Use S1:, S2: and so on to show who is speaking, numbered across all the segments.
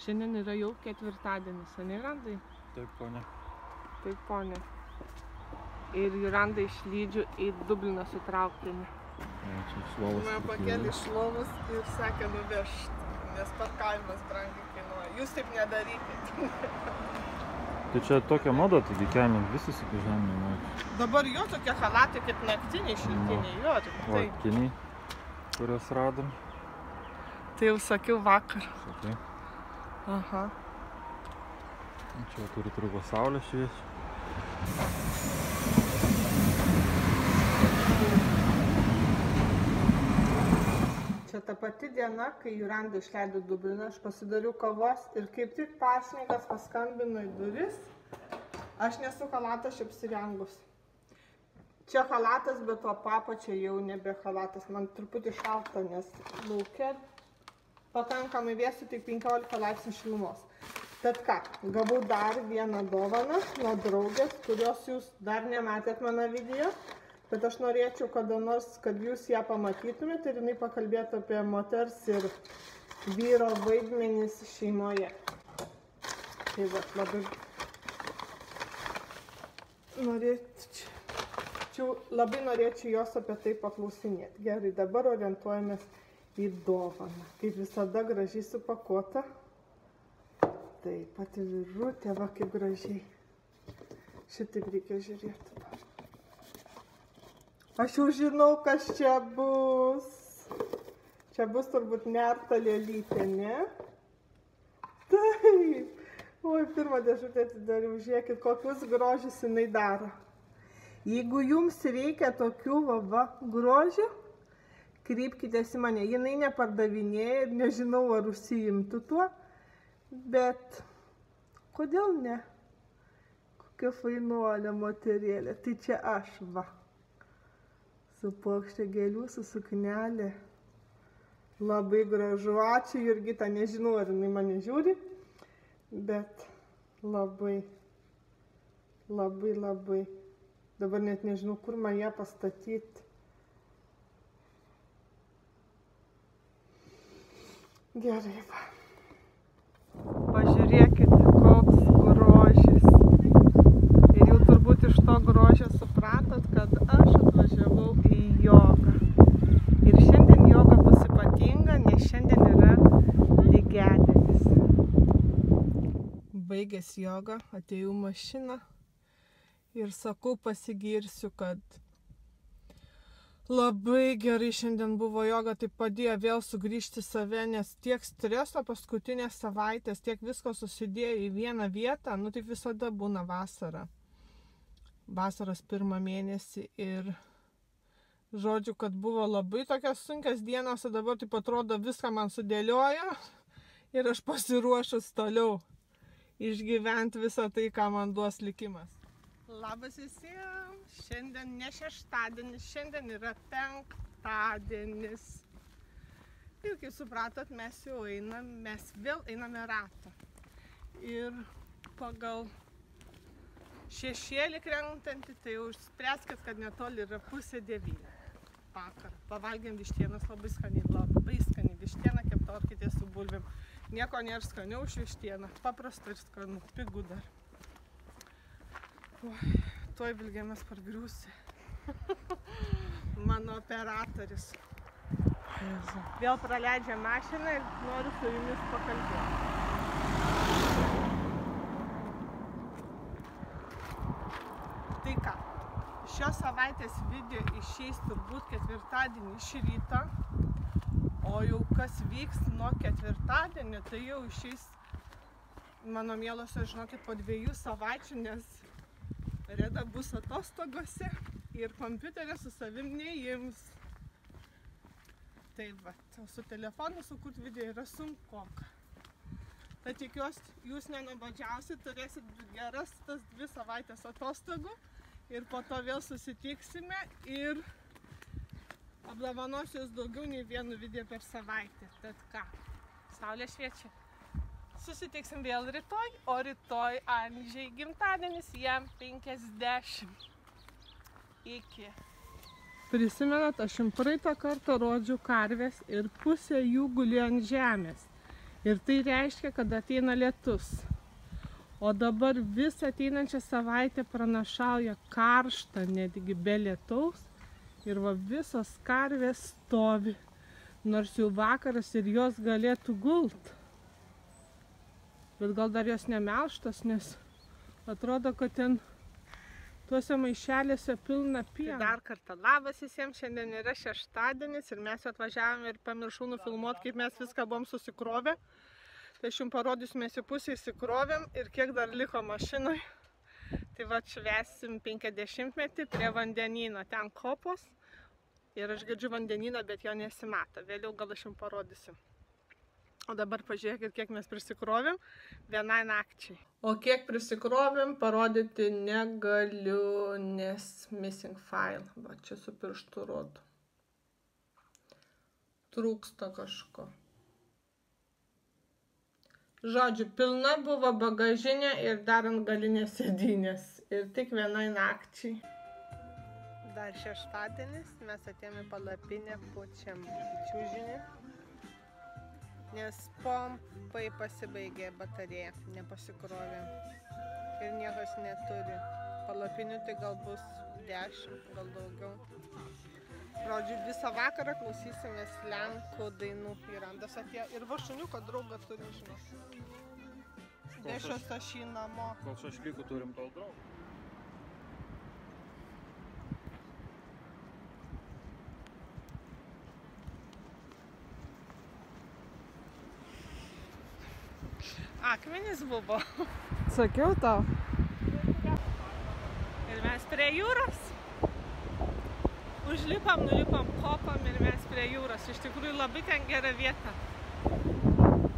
S1: Šiandien yra jau ketvirtadienis, ane, Jurandai?
S2: Taip, ponė.
S1: Taip, ponė. Ir Jurandai išlydžiu į Dubliną su trauktinį.
S3: Mane pakėlė iš lovos ir sakė nuvežti, nes parkavimas brangiai kainuoja. Jūs taip nedarykit.
S2: Tai čia tokia moda, taigi kelniam visi iki žemė.
S3: Dabar jo tokie halatai kaip naktiniai, šilkiniai, jo.
S2: Va, akiniai, kuriuos radom.
S3: Tai jau sakiau vakar.
S2: Sakai.
S3: Aha.
S2: Čia turi trūko saulė šviečia.
S3: Čia ta pati diena, kai Juranda išleido Dubliną, aš pasidariau kavos ir kaip tik paštininkas paskambino į duris. Aš nesu halatą, aš apsirengus. Čia halatas, bet to apačia jau nebe halatas. Man truputį šalta, nes lauke pakankamai vėsu, tik 15 laipsnių šilumos. Tad ką, gavau dar vieną dovaną nuo draugės, kurios jūs dar nematėt mano video. Bet aš norėčiau kada nors, kad jūs ją pamatytumėt ir jinai pakalbėtų apie moters ir vyro vaidmenis šeimoje. Tai va, labai norėčiau jos apie tai paklausinėti. Gerai, dabar orientuojamės į dovaną. Kaip visada gražiai supakuota. Taip, pati virutė, va kaip gražiai. Šitaip reikia žiūrėti. Aš jau žinau, kas čia bus. Čia bus turbūt nerta lėlytė, ne? Taip. Oi, pirmą dėžutę atidariau. Žiūrėkit, kokius grožius jinai daro. Jeigu jums reikia tokių grožių, kreipkitės į mane. Jinai nepardavinėja ir nežinau, ar užsiimtų tuo. Bet kodėl ne? Kokia fainuolė moterėlė. Tai čia aš, va. Su puokšte gėlių, su suknelė. Labai gražu. Ačiū, Jurgita. Nežinau, ar jinai mane žiūri. Bet labai. Dabar net nežinau, kur man ją pastatyti. Gerai, va. Pažiūrėkit, koks grožis. Ir jau turbūt iš to grožio supratot, kad aš atvažiavau į jogą. Ir šiandien joga bus ypatinga, nes šiandien yra lygiadienis. Baigęs jogą, atėjau mašiną ir sakau, pasigirsiu, kad labai gerai šiandien buvo joga, tai padėjo vėl sugrįžti save, nes tiek streso paskutinės savaitės, tiek visko susidėjo į vieną vietą, nu taip visada būna vasara. Vasaros pirmą mėnesį ir žodžiu, kad buvo labai tokios sunkios dienos, o dabar taip atrodo viską man sudėliojo ir aš pasiruošus toliau išgyventi visą tai, ką man duos likimas. Labas visiems! Šiandien ne šeštadienis, šiandien yra penktadienis. Ir kaip supratot, mes vėl einame ratą. Ir pagal šešėlį krentantį, tai jau spręskit, kad netoli yra 8:30 vakar. Pavalgėm vištienos labai skani vištiena, kepta orkidė su bulvėm. Nieko nėra skaniau už vištieną, paprasta ir skanu, pigu dar. Tuoj vilgėmės pargriūsi. Mano operatorius. Vėl praleidžia mašiną ir noriu su jumis pakalbėti. Tai ką, šios savaitės video išeis turbūt ketvirtadienį iš ryto, o jau kas vyks nuo ketvirtadienio, tai jau išeis, mano mielosios, žinokit, po 2 savaičių, nes Reda bus atostogose ir kompiuterio su savim neims. Tai va, su telefonu sukurt video yra sunkoka. Tai tikiuosi, jūs nenubodžiausit, turėsit geras tas 2 savaitės atostogų ir po to vėl susitiksime ir apdovanosiu jūs daugiau nei vienu video per savaitę. Tad ką, saulė šviečia. Susitiksim vėl rytoj, o rytoj Andžiai gimtadienis, jam 50. Iki. Prisimenat, aš jums praeitą kartą rodžiau karves ir pusė jų gulėjo ant žemės.
S1: Ir tai reiškia, kad ateina lietus. O dabar visą ateinančią savaitę pranašauja karštą, netgi be lietaus. Ir va visos karvės stovi, nors jau vakaras ir jos galėtų gult. Bet gal dar jos nemelštos, nes atrodo, kad ten tuose maišelėse pilna pieno. Dar kartą labas visiems, šiandien yra šeštadienis ir mes atvažiavome ir pamiršau nufilmuoti, kaip mes viską buvom susikrovę. Tai aš jums parodysiu, mes į pusę įsikrovėm ir kiek dar liko mašinoj. Tai va švęsim 50-metį prie vandenyno, ten kopos. Ir aš girdžiu vandenyną, bet jo nesimato. Vėliau gal aš jums parodysiu. O dabar pažiūrėkit, kiek mes prisikrovėm vienai nakčiai. O kiek prisikrovėm, parodyti negaliu, nes missing file. Va čia su pirštu rodo. Trūksta kažko. Žodžiu, pilna buvo bagažinė ir dar ant galinės sėdynės. Ir tik vienai nakčiai. Dar šeštadienis, mes atėjome palapinę, pučiam čiužinį. Nes pompai pasibaigė batarėja, nepasikrovėm. Ir niekas neturi. Palapinių tai gal bus 10, gal daugiau. Žodžiu, visą vakarą klausysimės lenkų dainų. Irandas atėjo ir va šuniuko draugą turi, žinau. Nešios aš jį namo.
S2: Kol šašlykų turim, tol draugą.
S1: Akmenys buvo.
S3: Sakiau tau.
S1: Ir mes prie jūros. Užlipam, nulipam, kopam ir mes prie jūros. Iš tikrųjų labai ten gera vieta.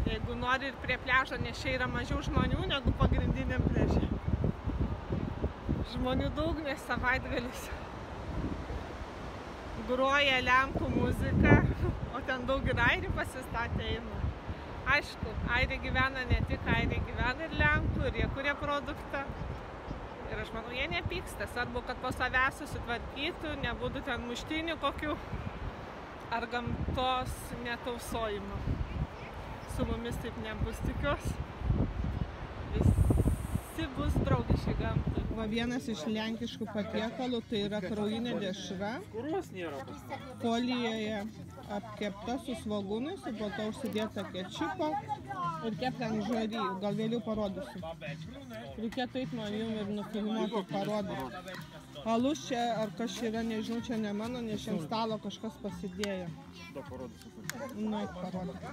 S1: Jeigu nori ir prie pliažo, nes čia yra mažiau žmonių negu pagrindiniam pliaže. Žmonių daug, nes savaitgalis. Groja lenkų muzika, o ten daug ir airių pasistatė eina. Aišku, airiai gyvena ne tik airiai, gyvena ir lenkų, ir jie kuria produktą. Ir aš manau, jie nepyksta. Svarbu, kad po savęs susitvarkytų, nebūtų ten muštinių kokių ar gamtos netausojimo. Su mumis taip nebus, tikiuosi. Visi bus draugiški gamtai.
S3: Va vienas iš lenkiškų patiekalų, tai yra kraujinė dešra. Folijoje apkepta su svogūnais, ir po to užsidėta kečupo ir kepta ant žarijų. Gal vėliau parodysiu. Reikėtų eit man jum ir nufilmuoti, parodyti. Alus čia, ar kas yra, nežinau, čia ne mano, nes čia ant stalo kažkas pasidėjo.
S2: Da parodysiu.
S3: Nu, parodyti.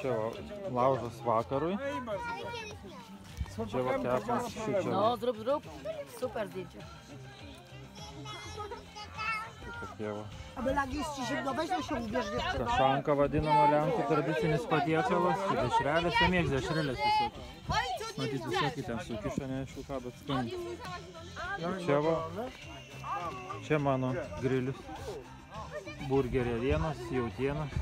S2: Čia laužas vakarui. Čia va kepam šičia.
S4: No, zrób. Super zdjęcie.
S2: Tokie va.
S4: Aby lagiści zimno, weź się ubierz dziewczyno.
S2: Kašanka vadinama lenkų tradicinis patiekalas. Tai dešrelės, mėgs dešrelės visokios. Matyt, visokiai ten su kiša, neaišku ką, bet skaniai. Čia va. Čia mano grilius. Burgerė vienas, jautienas.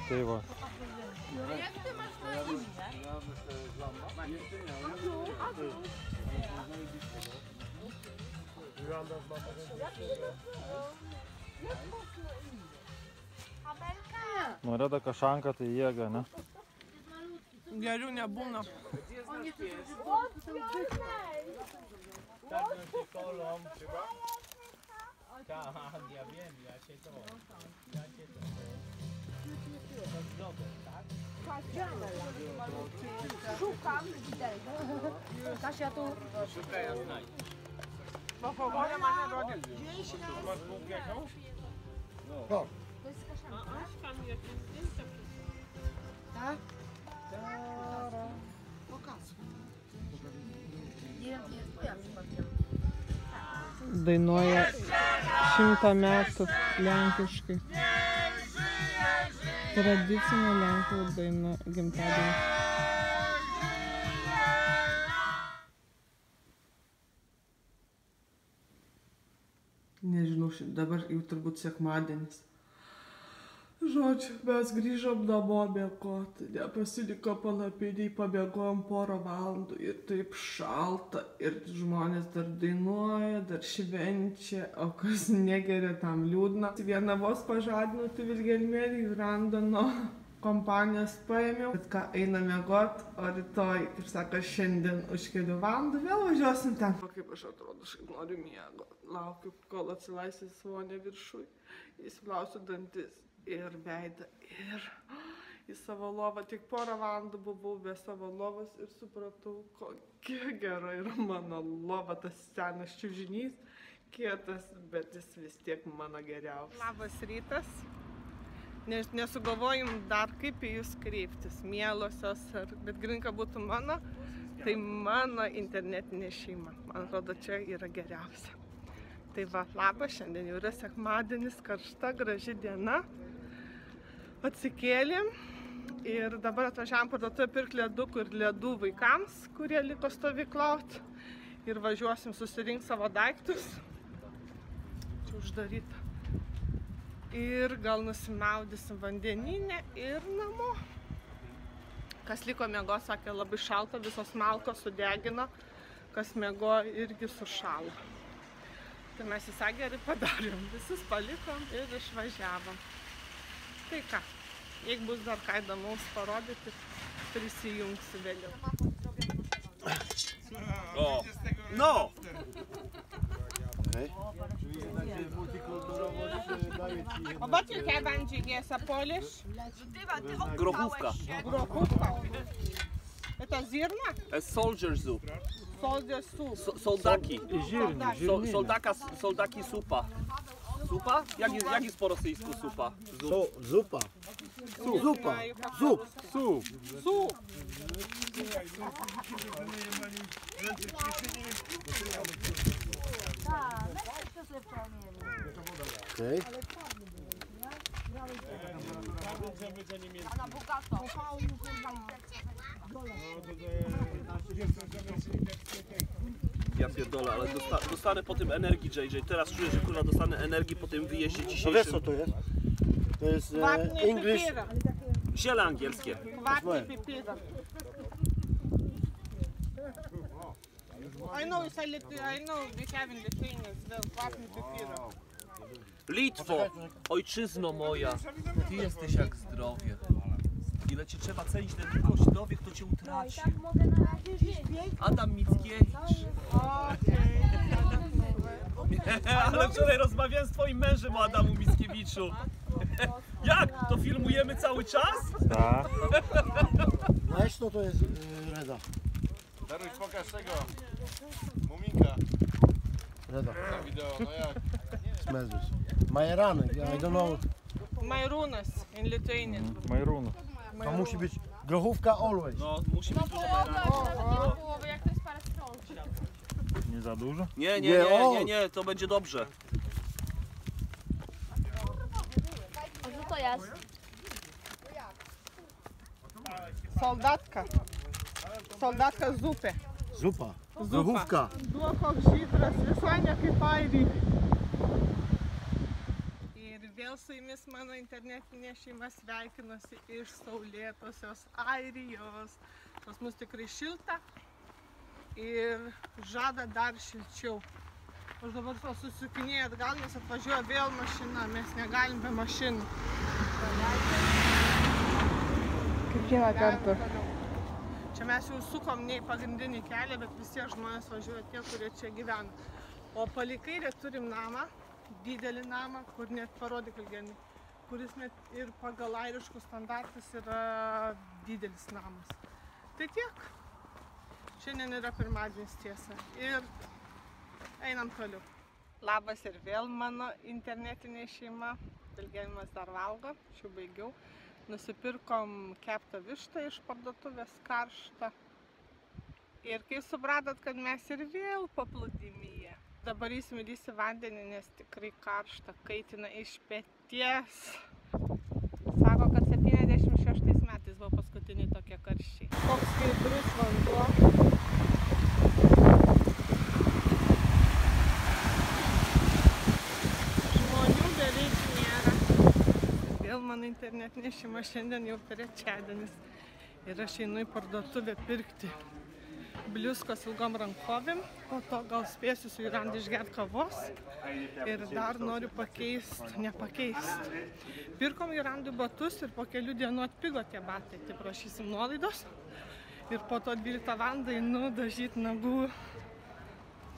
S2: Tai va. Norėda kašanka, tai jėga, ne?
S3: Geriau nebūna.
S4: Szukam widelec. Kasia tu.
S3: No, powolę ma nie robić.
S4: To jest kaszanka, tak? Pokaż. Nie wiem, jest twoja przypadkiem.
S3: Dainuoja 100 metų lenkiškai. Tradicinė lenkų daina gimtadienį. Nežinau, dabar jau turbūt sekmadienis. Žodžiu, mes grįžom namo miegoti, nepasiliko palapiniai, pamiegojom porą valandų ir taip šalta, ir žmonės dar dainuoja, dar švenčia, o kas negeria, tam liūdna. Viena vos pažadino, tai Vilhelmėlį Randano kompanijos paėmiau, bet ką, eina miegot, o rytoj, kaip sako, šiandien už kelių valandų vėl važiuosim ten. O kaip aš atrodo, aš noriu miego, laukiu, kol atsilaisys vonė viršui, įsiplausiu dantis. Ir veidą, ir į savo lovą. Tik porą valandų buvau be savo lovos ir supratau, kokia gera yra mano lova, tas senas čiužinys, kietas, bet jis vis tiek mano geriausias. Labas rytas. Nesugalvojom dar kaip į jūs kreiptis, mielosios, bet grinka būtų mano, tai mano internetinė šeima. Man atrodo, čia yra geriausia. Tai va, labas, šiandien jau yra sekmadienis, karšta, graži diena. Atsikėlėm ir dabar atvažiavam parduotuvę pirkti ledukų ir ledų vaikams, kurie liko stovyklauti. Ir važiuosim susirinkti savo daiktus. Čia uždaryta. Ir gal nusimaudysim vandeninę ir namo. Kas liko miego, sakė, labai šalta, visos malkos sudegino, kas miego irgi sušalo. Tai mes visą gerai padarėm, visus palikom ir išvažiavom. Tai ką, jeigu bus dar ką įdomaus parodyti, prisijungsiu vėliau.
S5: No!
S1: What you have, Angie? Yes, a Polish?
S5: Grochówka.
S1: Grochówka. Это зерна?
S5: Soldier soup.
S1: Soldier soup.
S5: Soldaki.
S2: Žirniai.
S5: Soldaki supa. Supa? Jak jest po rosyjsku supa?
S6: Zupa. Zupa. Zup.
S2: Суп.
S1: Soup.
S6: Okej.
S5: Ja pierdolę, ale dostanę po tym energii, JJ. Teraz czuję, że kurwa dostanę energii po tym wyjeździe
S6: To wiesz
S5: dzisiejszym.
S6: co to jest? To jest
S1: Kwatnie
S6: English.
S1: pipira.
S5: Ziele angielskie.
S1: Kwatnie pipira. I know we have in Lithuania as well, kwatnie pipira.
S5: Litwo, ojczyzno moja, ty jesteś jak zdrowie. Ile cię trzeba cenić, ten tylko zdrowie, kto cię utraci. Adam Mickiewicz. Ale wczoraj rozmawiałem z twoim mężem o Adamu Mickiewiczu. Jak? To filmujemy cały czas?
S2: Tak.
S6: Знаешь, что to jest Reda?
S7: Daruj, pokaż tego Muminka
S6: Reda.
S7: na wideo, no jak?
S6: Smells. Majeranek, I don't know.
S1: Majrunas in Lithuanian.
S2: Majrūnas.
S6: To musi być grochówka always.
S5: No, musi być dużo bajranów.
S4: Jak to jest parę stron.
S2: Nie za dużo?
S5: Nie, to będzie dobrze.
S4: A co to jest?
S1: Soldatka. Soldatka zupė.
S6: Zupa. Grochówka.
S1: Duok žydras, visai ne kaip airiai. Ir vėl su jumis mano internetinė šeima sveikinusi iš saulėtosios Airijos. Pas mus tikrai šilta ir žada dar šilčiau. Aš dabar susukinėjau atgal, nes atvažiuoja vėl mašina, mes negalim be mašinų. Kaip vieną kartą. Čia mes jau sukom ne į pagrindinį kelią, bet visi žmonės važiuoja tie, kurie čia gyvena. O palei kairę turim namą, didelį namą, kur net parodyk ilgenį, kuris net ir pagal airiškus standartus yra didelis namas. Tai tiek. Šiandien yra pirmadienis, tiesa. Ir einam toliau. Labas ir vėl mano internetinė šeima. Vilgenimas dar valgo, aš jau baigiau. Nusipirkom keptą vištą iš parduotuvės karštą. Ir kai supratot, kad mes ir vėl paplūdimyje. Dabar įsimylysi vandenį, nes tikrai karšta, kaitina iš peties. Sako, kad 76 metais buvo paskutiniai tokie karščiai. Koks skaidrus vanduo. Žmonių beveik nėra. Vėl mano
S3: internetinė šeima, šiandien jau trečiadienis. Ir aš einu į parduotuvę pirkti bliuskos ilgom rankovėm, po to gal spėsiu su Jurandu išgerti kavos ir dar noriu nepakeist. Pirkom Jurandui batus ir po kelių dienų atpigo tie batai, tai prašysim nuolaidos. Ir po to 12 valandą einu dažyti nagų,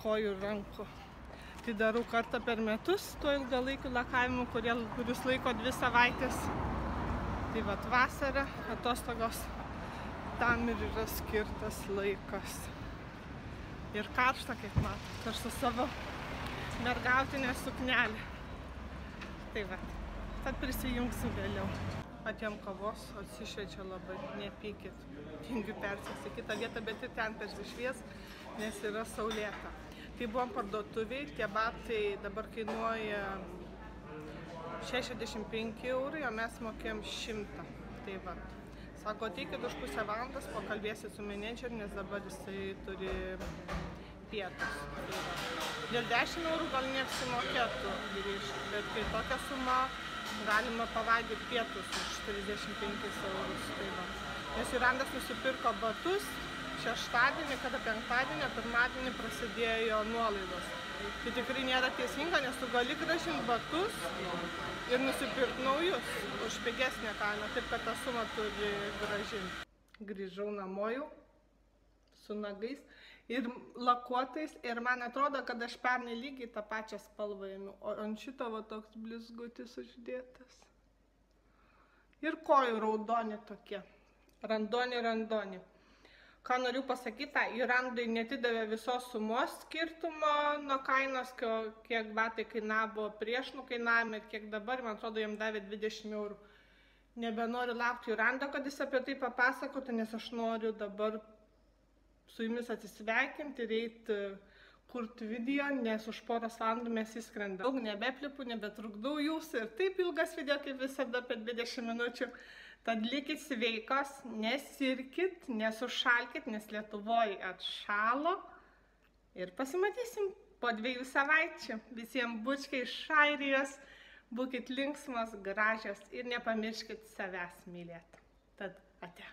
S3: kojų ir rankų. Tai darau kartą per metus tuo ilgalaikiu lakavimu, kuris laiko 2 savaitės. Tai vat vasara, atostogos, tam ir yra skirtas laikas. Ir karšta, kaip matot, aš su savo mergautinė suknelė. Tai va, tad prisijungsiu vėliau. Atėjom kavos, atsišviečia labai, nepykit. Tingiu persės į kitą vietą, bet ir ten persišvies, nes yra saulėta. Tai buvom parduotuviai, tie batai dabar kainuoja 65 €, o mes mokėjom 100. Tai va. Sako, ateikit už pusę valandos, pakalbėsit su menedžeriu, nes dabar jisai turi pietus. Dėl 10 € gal neapsimokėtų grįžti, bet kai tokia suma galima pavalgyti pietus už 35 €. Tai va. Nes Jurandas nusipirko batus šeštadienį, kada penktadienį, pirmadienį prasidėjo nuolaidos. Tai tikrai nėra teisinga, nes tu gali grąžinti batus ir nusipirkti naujus už pigesnę kainą, taip kad tą sumą turi grąžinti. Grįžau namo jau su nagais ir lakuotais ir man atrodo, kad aš pernai lygiai tą pačią spalvą ėmiau, o ant šito va toks blizgutis uždėtas. Ir kojų raudoni tokie, randoni. Ką noriu pasakyti, Jurandui netidavė visos sumos skirtumo nuo kainos, kiek batai kainavo prieš nukainavimą ir kiek dabar, man atrodo, jam davė 20 €. Nebenoriu laukti Jurando, kad jis apie tai papasakotų, nes aš noriu dabar su jumis atsisveikinti ir eiti kurti video, nes už poros valandų mes įskrendam. Daug nebeplipu, nebetrukdau jūsų ir taip ilgas video kaip visada apie 20 minučių. Tad likit sveikos, nesirkit, nesušalkit, nes Lietuvoje atšalo. Ir pasimatysim po 2 savaičių. Visiems bučkiai iš Airijos. Būkit linksmos, gražios ir nepamirškit savęs mylėti. Tad ate.